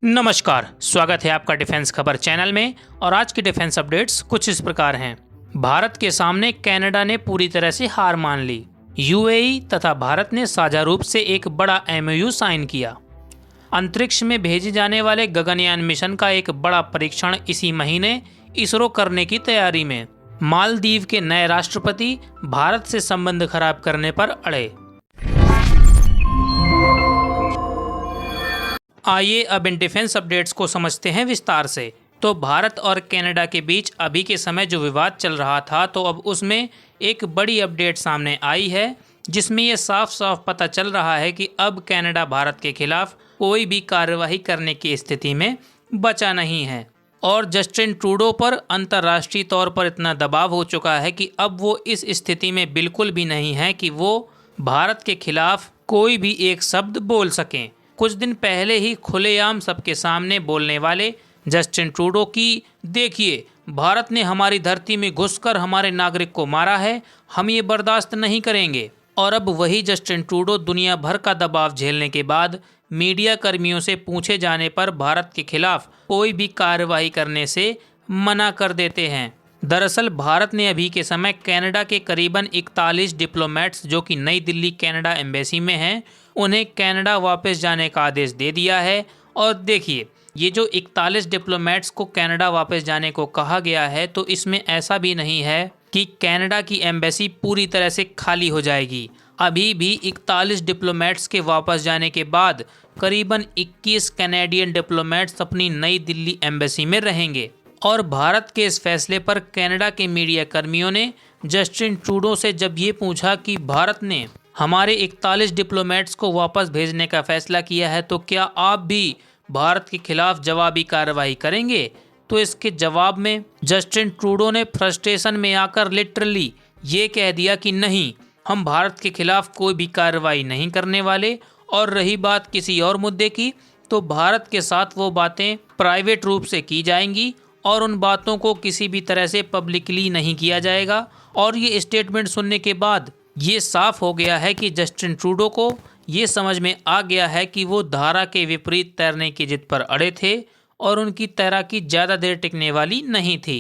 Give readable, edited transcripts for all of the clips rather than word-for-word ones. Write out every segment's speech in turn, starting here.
नमस्कार, स्वागत है आपका डिफेंस खबर चैनल में। और आज की डिफेंस अपडेट्स कुछ इस प्रकार हैं। भारत के सामने कनाडा ने पूरी तरह से हार मान ली। यूएई तथा भारत ने साझा रूप से एक बड़ा एमओयू साइन किया। अंतरिक्ष में भेजे जाने वाले गगनयान मिशन का एक बड़ा परीक्षण इसी महीने इसरो करने की तैयारी में। मालदीव के नए राष्ट्रपति भारत से संबंध खराब करने पर अड़े। आइए अब इन डिफेंस अपडेट्स को समझते हैं विस्तार से। तो भारत और कनाडा के बीच अभी के समय जो विवाद चल रहा था, तो अब उसमें एक बड़ी अपडेट सामने आई है, जिसमें यह साफ साफ पता चल रहा है कि अब कनाडा भारत के खिलाफ कोई भी कार्यवाही करने की स्थिति में बचा नहीं है। और जस्टिन ट्रूडो पर अंतर्राष्ट्रीय तौर पर इतना दबाव हो चुका है कि अब वो इस स्थिति में बिल्कुल भी नहीं है कि वो भारत के खिलाफ कोई भी एक शब्द बोल सकें। कुछ दिन पहले ही खुलेआम सबके सामने बोलने वाले जस्टिन ट्रूडो की देखिए, भारत ने हमारी धरती में घुसकर हमारे नागरिक को मारा है, हम ये बर्दाश्त नहीं करेंगे। और अब वही जस्टिन ट्रूडो दुनिया भर का दबाव झेलने के बाद मीडिया कर्मियों से पूछे जाने पर भारत के खिलाफ कोई भी कार्रवाई करने से मना कर देते हैं। दरअसल भारत ने अभी के समय कनाडा के करीबन 41 डिप्लोमेट्स जो कि नई दिल्ली कनाडा एम्बेसी में हैं, उन्हें कनाडा वापस जाने का आदेश दे दिया है। और देखिए, ये जो 41 डिप्लोमेट्स को कनाडा वापस जाने को कहा गया है, तो इसमें ऐसा भी नहीं है कि कनाडा की एम्बेसी पूरी तरह से खाली हो जाएगी। अभी भी 41 डिप्लोमेट्स के वापस जाने के बाद करीबन 21 कैनेडियन डिप्लोमेट्स अपनी नई दिल्ली एम्बेसी में रहेंगे। और भारत के इस फैसले पर कनाडा के मीडिया कर्मियों ने जस्टिन ट्रूडो से जब ये पूछा कि भारत ने हमारे 41 डिप्लोमेट्स को वापस भेजने का फैसला किया है, तो क्या आप भी भारत के खिलाफ जवाबी कार्रवाई करेंगे? तो इसके जवाब में जस्टिन ट्रूडो ने फ्रस्ट्रेशन में आकर लिटरली ये कह दिया कि नहीं, हम भारत के खिलाफ कोई भी कार्रवाई नहीं करने वाले। और रही बात किसी और मुद्दे की, तो भारत के साथ वो बातें प्राइवेट रूप से की जाएंगी और उन बातों को किसी भी तरह से पब्लिकली नहीं किया जाएगा। और ये स्टेटमेंट सुनने के बाद ये साफ हो गया है कि जस्टिन ट्रूडो को ये समझ में आ गया है कि वो धारा के विपरीत तैरने की जिद पर अड़े थे और उनकी तैराकी ज़्यादा देर टिकने वाली नहीं थी।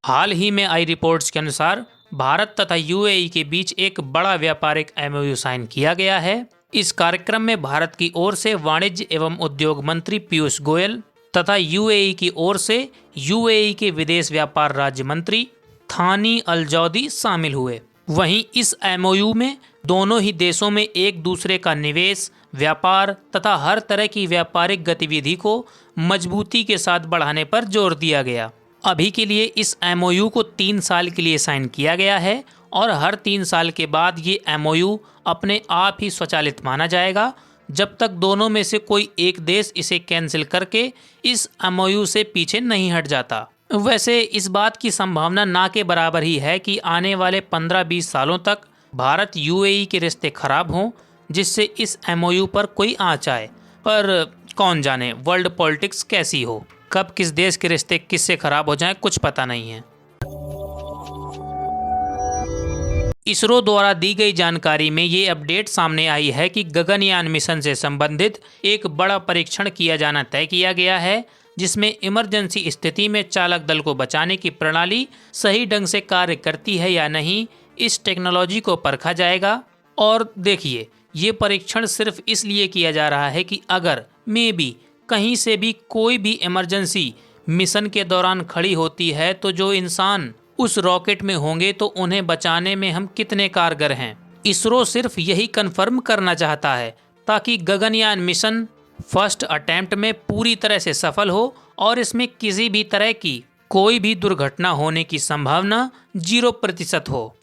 हाल ही में आई रिपोर्ट्स के अनुसार भारत तथा यूएई के बीच एक बड़ा व्यापारिक एमओयू साइन किया गया है। इस कार्यक्रम में भारत की ओर से वाणिज्य एवं उद्योग मंत्री पीयूष गोयल तथा यूएई की ओर से यूएई के विदेश व्यापार राज्य मंत्री थानी अल-जौदी शामिल हुए। वहीं इस एमओयू में दोनों ही देशों में एक दूसरे का निवेश, व्यापार तथा हर तरह की व्यापारिक गतिविधि को मजबूती के साथ बढ़ाने पर जोर दिया गया। अभी के लिए इस एमओयू को 3 साल के लिए साइन किया गया है और हर 3 साल के बाद ये एमओयू अपने आप ही स्वचालित माना जाएगा, जब तक दोनों में से कोई एक देश इसे कैंसिल करके इस एमओयू से पीछे नहीं हट जाता। वैसे इस बात की संभावना ना के बराबर ही है कि आने वाले 15-20 सालों तक भारत यूएई के रिश्ते खराब हों, जिससे इस एमओयू पर कोई आँच आए। पर कौन जाने वर्ल्ड पॉलिटिक्स कैसी हो, कब किस देश के रिश्ते किससे खराब हो जाएं, कुछ पता नहीं है। इसरो द्वारा दी गई जानकारी में ये अपडेट सामने आई है कि गगनयान मिशन से संबंधित एक बड़ा परीक्षण किया जाना तय किया गया है, जिसमें इमरजेंसी स्थिति में चालक दल को बचाने की प्रणाली सही ढंग से कार्य करती है या नहीं, इस टेक्नोलॉजी को परखा जाएगा। और देखिए, ये परीक्षण सिर्फ इसलिए किया जा रहा है कि अगर मे बी कहीं से भी कोई भी इमरजेंसी मिशन के दौरान खड़ी होती है, तो जो इंसान उस रॉकेट में होंगे तो उन्हें बचाने में हम कितने कारगर हैं। इसरो सिर्फ यही कंफर्म करना चाहता है ताकि गगनयान मिशन फर्स्ट अटेम्प्ट में पूरी तरह से सफल हो और इसमें किसी भी तरह की कोई भी दुर्घटना होने की संभावना 0% हो।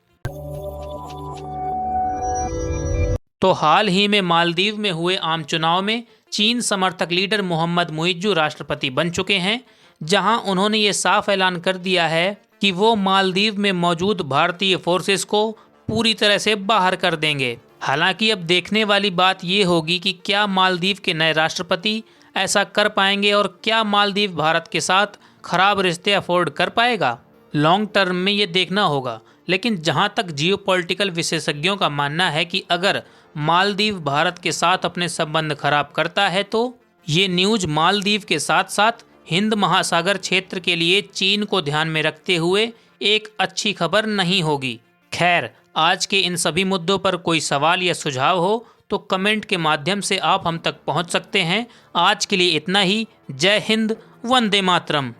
तो हाल ही में मालदीव में हुए आम चुनाव में चीन समर्थक लीडर मोहम्मद मुइज्जू राष्ट्रपति बन चुके हैं, जहां उन्होंने ये साफ ऐलान कर दिया है कि वो मालदीव में मौजूद भारतीय फोर्सेस को पूरी तरह से बाहर कर देंगे। हालांकि अब देखने वाली बात ये होगी कि क्या मालदीव के नए राष्ट्रपति ऐसा कर पाएंगे और क्या मालदीव भारत के साथ खराब रिश्ते अफोर्ड कर पाएगा। लॉन्ग टर्म में ये देखना होगा, लेकिन जहां तक जियोपॉलिटिकल विशेषज्ञों का मानना है कि अगर मालदीव भारत के साथ अपने संबंध खराब करता है तो ये न्यूज मालदीव के साथ साथ हिंद महासागर क्षेत्र के लिए चीन को ध्यान में रखते हुए एक अच्छी खबर नहीं होगी। खैर, आज के इन सभी मुद्दों पर कोई सवाल या सुझाव हो तो कमेंट के माध्यम से आप हम तक पहुंच सकते हैं। आज के लिए इतना ही। जय हिंद, वंदे मातरम।